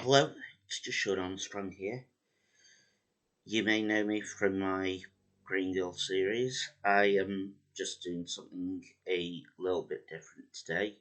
Hello, it's just Sean Armstrong here. You may know me from my Green Girl series. I am just doing something a little bit different today.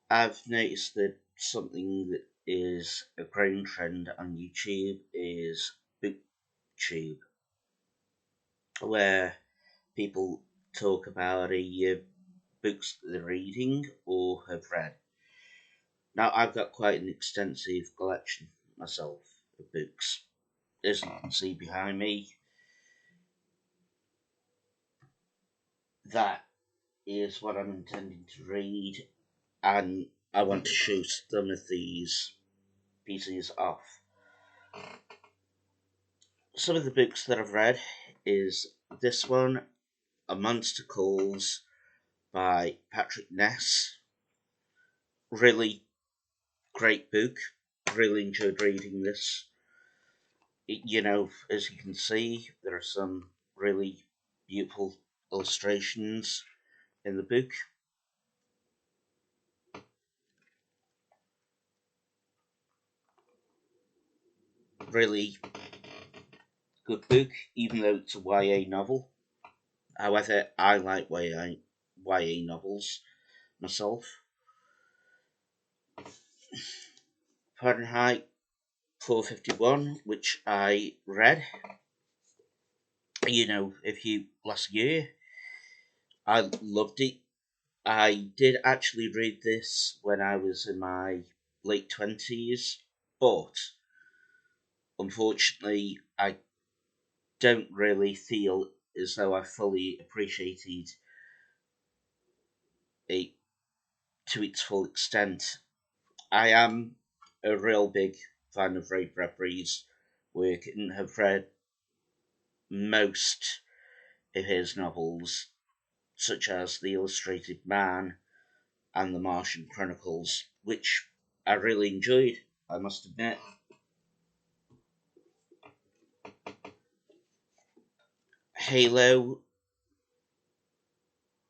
I've noticed that something that is a growing trend on YouTube is Booktube, where people talk about books that they're reading or have read. Now, I've got quite an extensive collection myself of books. As you can see behind me, that is what I'm intending to read, and I want to show some of these pieces off. Some of the books that I've read is this one, A Monster Calls by Patrick Ness. Really great book. Really enjoyed reading this. As you can see, there are some really beautiful illustrations in the book. Really good book, even though it's a YA novel. However, I like YA novels myself. Fahrenheit 451, which I read, last year. I loved it. I did actually read this when I was in my late 20s, but unfortunately, I don't really feel as though I fully appreciated it to its full extent. I am a real big fan of Ray Bradbury's work and have read most of his novels, such as The Illustrated Man and The Martian Chronicles, which I really enjoyed, I must admit. Halo,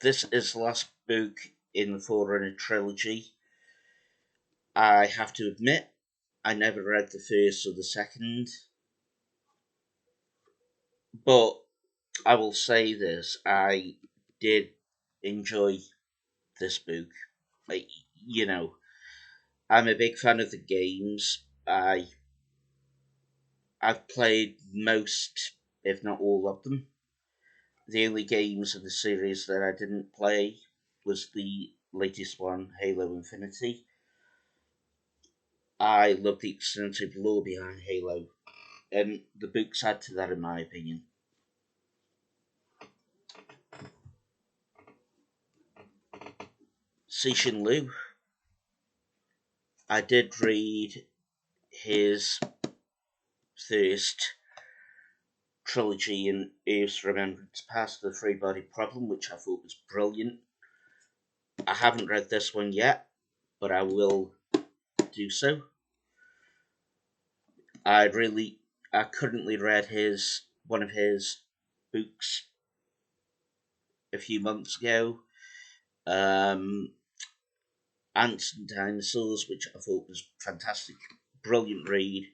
this is the last book in the Forerunner trilogy. I have to admit, I never read the first or the second, but I will say this, I did enjoy this book. You know, I'm a big fan of the games. I've played most, if not all of them. The only games of the series that I didn't play was the latest one, Halo Infinity. I love the extensive lore behind Halo, and the books add to that, in my opinion. Cixin Liu, I did read his first trilogy in Earth's Remembrance Past, The Three Body Problem, which I thought was brilliant. I haven't read this one yet, but I will do so. I currently read one of his books a few months ago, Ants and Dinosaurs, which I thought was fantastic, brilliant read.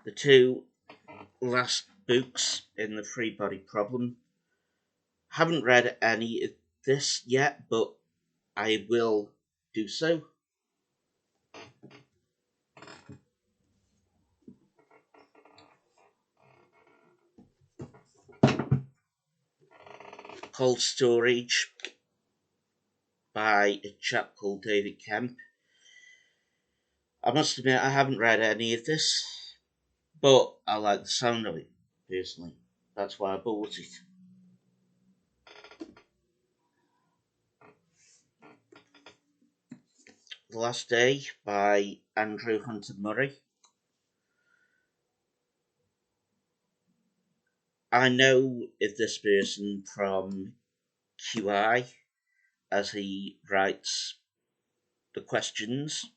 The two last books in the Three Body Problem, haven't read any of this yet, but I will do so. Cold Storage by a chap called David Kemp. I must admit, I haven't read any of this, but I like the sound of it, personally. That's why I bought it. The Last Day by Andrew Hunter Murray. I know of this person from QI, as he writes the questions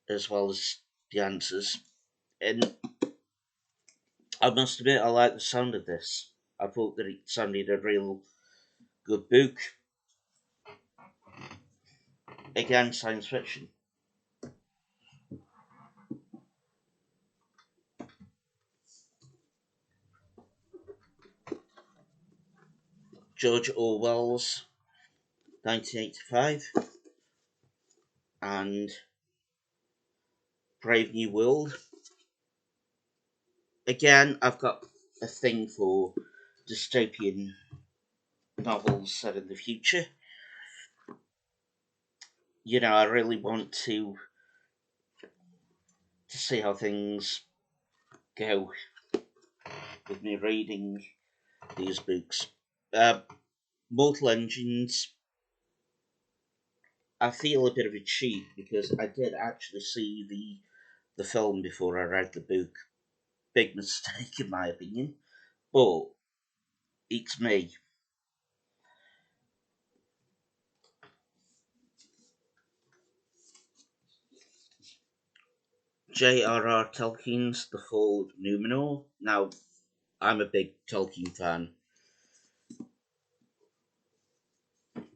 as well as the answers. And I must admit, I like the sound of this. I thought that it sounded a real good book. Again, science fiction. George Orwell's 1985 and Brave New World. Again, I've got a thing for dystopian novels set in the future. You know, I really want to see how things go with me reading these books. Uh, Mortal Engines, I feel a bit of a cheat because I did actually see the film before I read the book. Big mistake in my opinion, but it's me. J.R.R. Tolkien's The Fall of Numenor. Now, I'm a big Tolkien fan.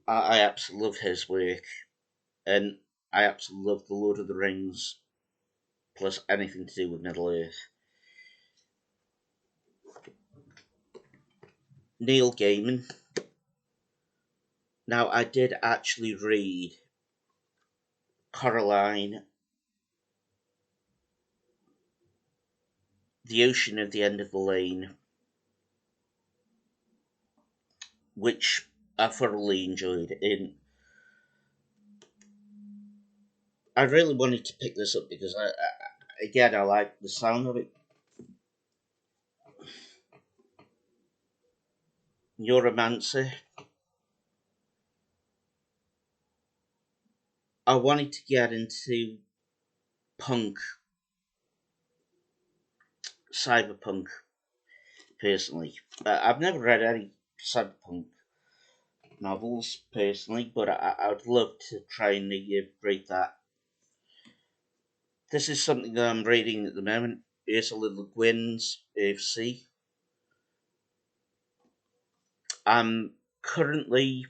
I absolutely love his work, and I absolutely love The Lord of the Rings, plus anything to do with Middle Earth. Neil Gaiman. Now, I did actually read Coraline, The Ocean at the End of the Lane, which I thoroughly enjoyed. And I really wanted to pick this up because again, I like the sound of it. Neuromancer. I wanted to get into punk, cyberpunk, personally. I've never read any cyberpunk novels, personally, but I'd love to try and read that. This is something that I'm reading at the moment. Ursula Le Guin's Earth Sea. I'm currently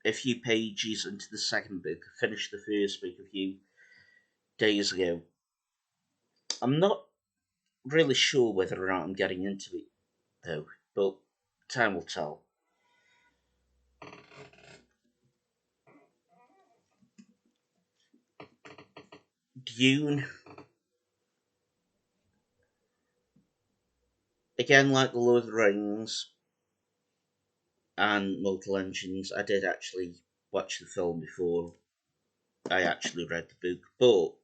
a few pages into the second book. I finished the first book a few days ago. I'm not really sure whether or not I'm getting into it, though, but time will tell. Dune, again, like The Lord of the Rings and Mortal Engines, I did actually watch the film before I actually read the book, but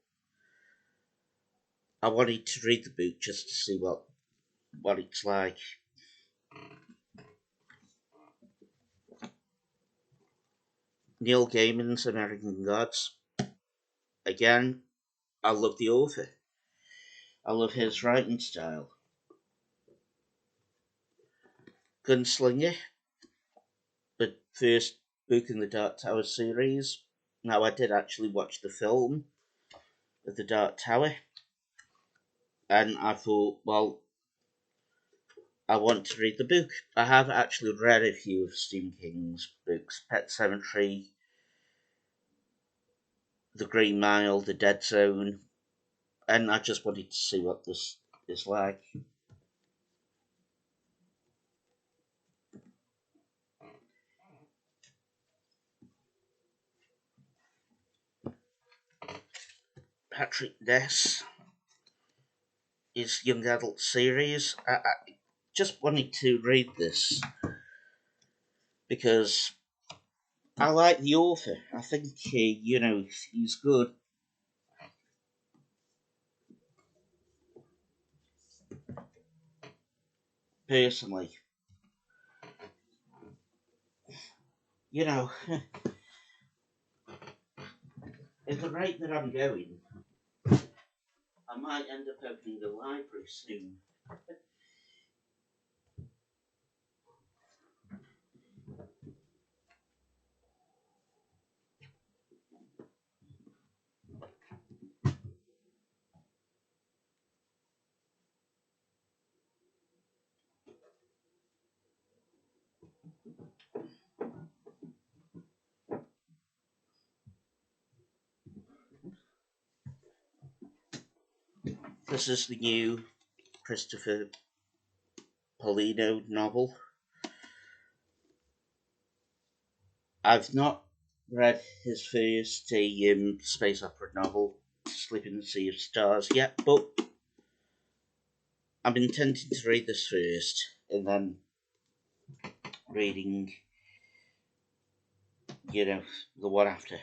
I wanted to read the book just to see what it's like. Neil Gaiman's American Gods. Again, I love the author. I love his writing style. Gunslinger, the first book in the Dark Tower series. Now, I did actually watch the film of the Dark Tower, and I thought, well, I want to read the book. I have actually read a few of Stephen King's books: Pet Cemetery, The Green Mile, The Dead Zone, and I just wanted to see what this is like. Patrick Ness, his young adult series. I just wanted to read this because I like the author. I think he's good. Personally, you know, at the rate that I'm going, I might end up opening a library soon. This is the new Christopher Paolino novel. I've not read his first space opera novel, Sleep in the Sea of Stars, yet, but I'm intending to read this first and then reading, the one after.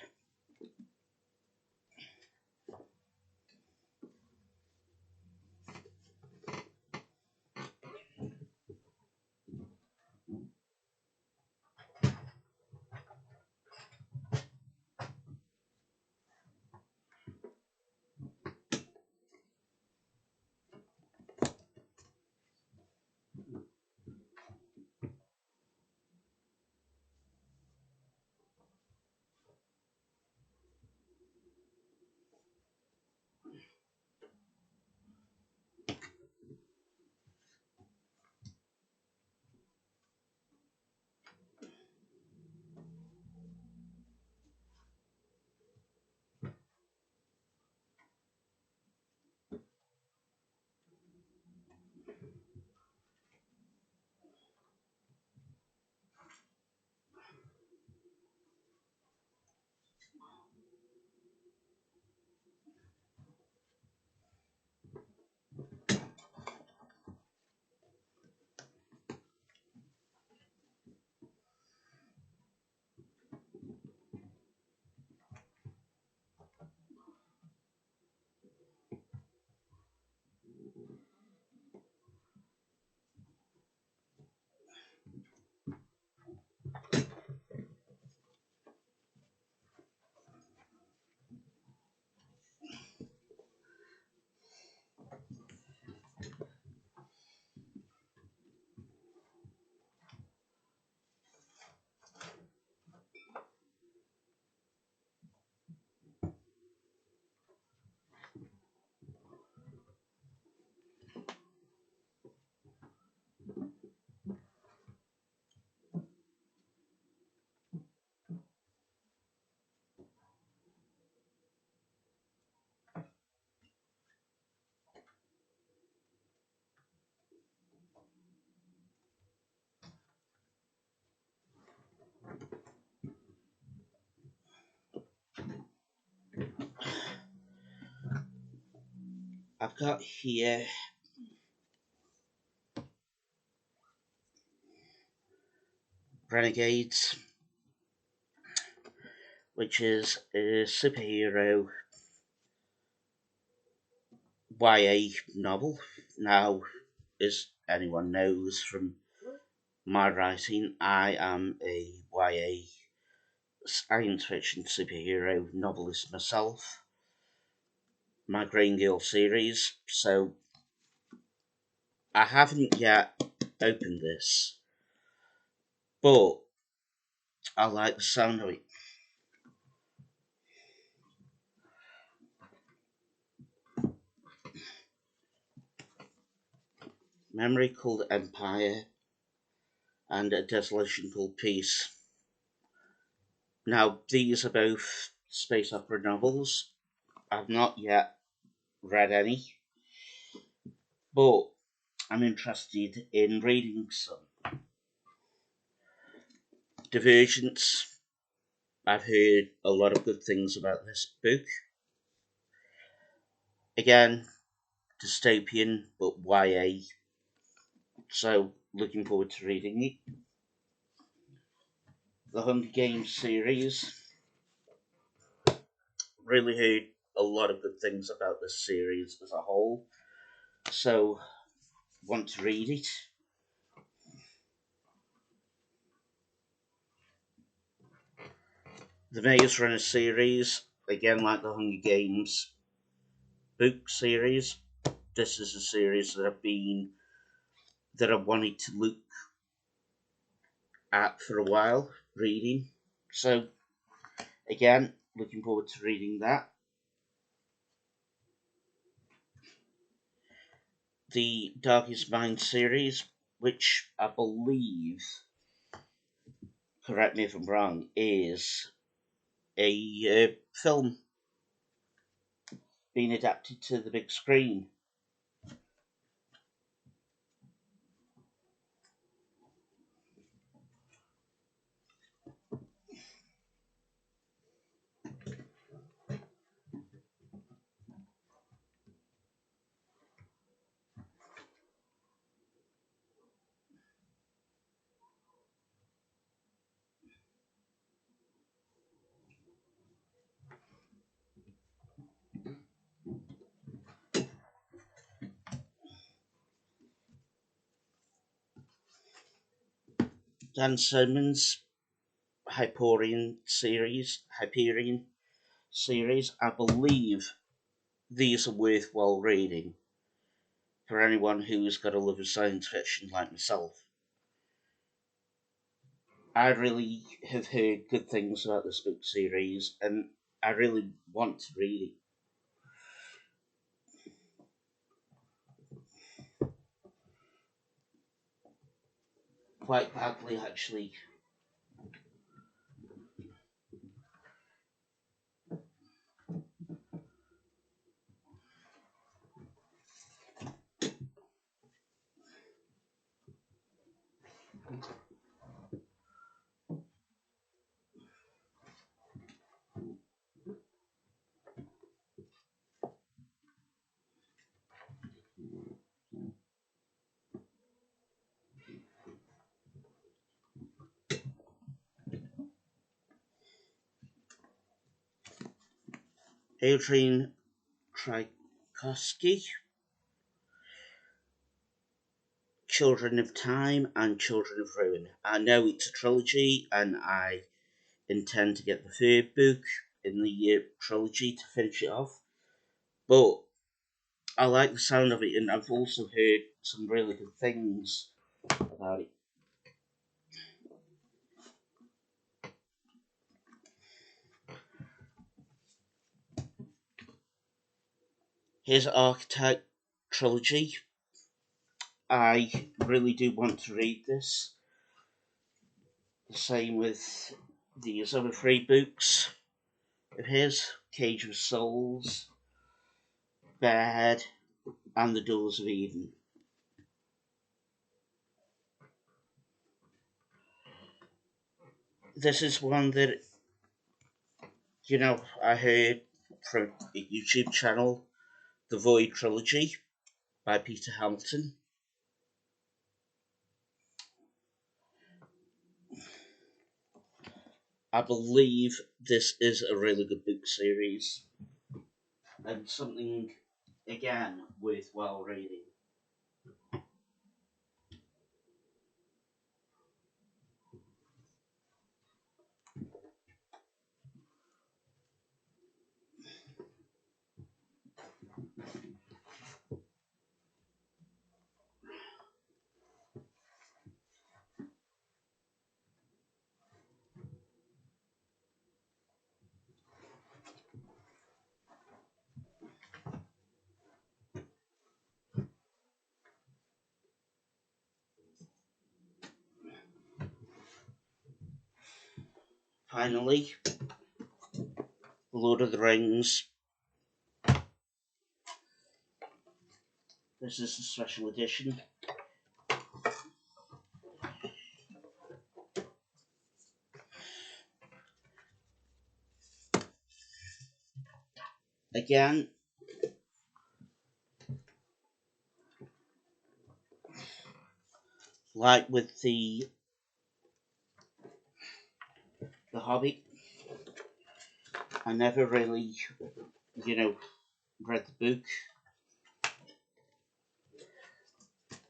I've got here Renegades, which is a superhero YA novel. Now, as anyone knows from my writing, I am a YA science fiction superhero novelist myself. My Green Girl series, so I haven't yet opened this, but I like the sound of it. Memory called Empire and A Desolation called Peace. Now, these are both space opera novels. I've not yet read any, but I'm interested in reading some. Divergence. I've heard a lot of good things about this book. Again, dystopian but YA, so looking forward to reading it. The Hunger Games series. Really heard a lot of good things about this series as a whole, so want to read it. The Maze Runner series, again like the Hunger Games book series, this is a series that I've wanted to look at for a while, reading. So again, looking forward to reading that. The Darkest Mind series, which I believe correct me if I'm wrong, is a film being adapted to the big screen. Dan Simmons' Hyperion series, I believe these are worthwhile reading for anyone who's got a love of science fiction like myself. I really have heard good things about this book series, and I really want to read it. Quite badly, actually. Adrian Tchaikovsky, Children of Time and Children of Ruin. I know it's a trilogy, and I intend to get the third book in the trilogy to finish it off. But I like the sound of it, and I've also heard some really good things about it. His Architect trilogy. I really do want to read this. The same with these other three books of his: Cage of Souls, Bad, and The Doors of Eden. This is one that, I heard from a YouTube channel, The Void Trilogy by Peter Hamilton. I believe this is a really good book series and something, again, worthwhile reading. Finally, Lord of the Rings. This is a special edition. Again, like with the Hobbit, I never really, read the book,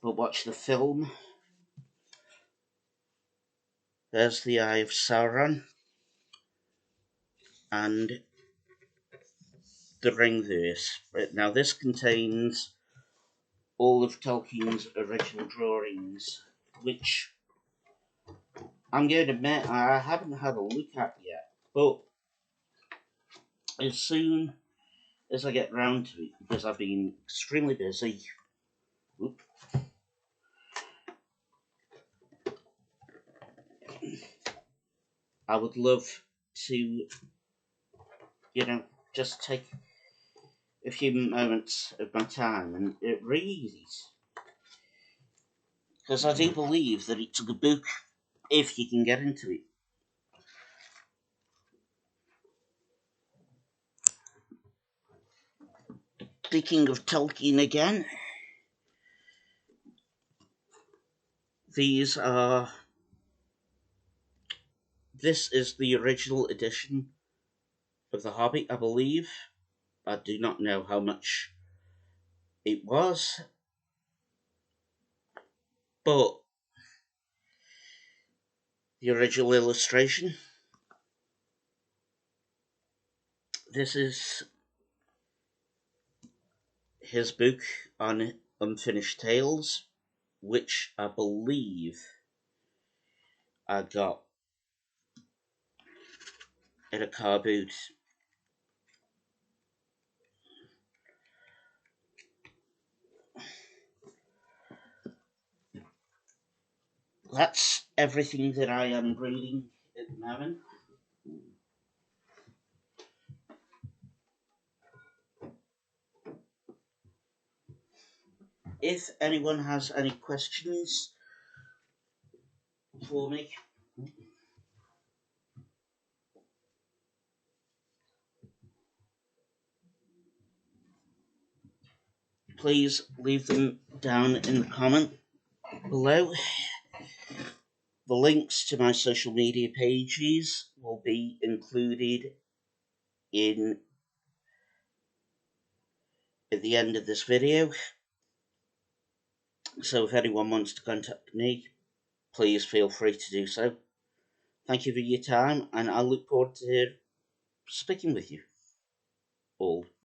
but watched the film. There's the Eye of Sauron and the Ringverse. Now, this contains all of Tolkien's original drawings, which I'm going to admit I haven't had a look at yet, but as soon as I get round to it, because I've been extremely busy, I would love to, just take a few moments of my time and read it. Because I do believe that it's a good book if you can get into it. Speaking of Tolkien again, this is the original edition of The Hobbit, I believe. I do not know how much it was, but the original illustration. This is his book on Unfinished Tales, which I believe I got at a car boot. That's everything that I am reading at the moment. If anyone has any questions for me, please leave them down in the comment below. The links to my social media pages will be included at the end of this video. So if anyone wants to contact me, please feel free to do so. Thank you for your time, and I look forward to speaking with you all.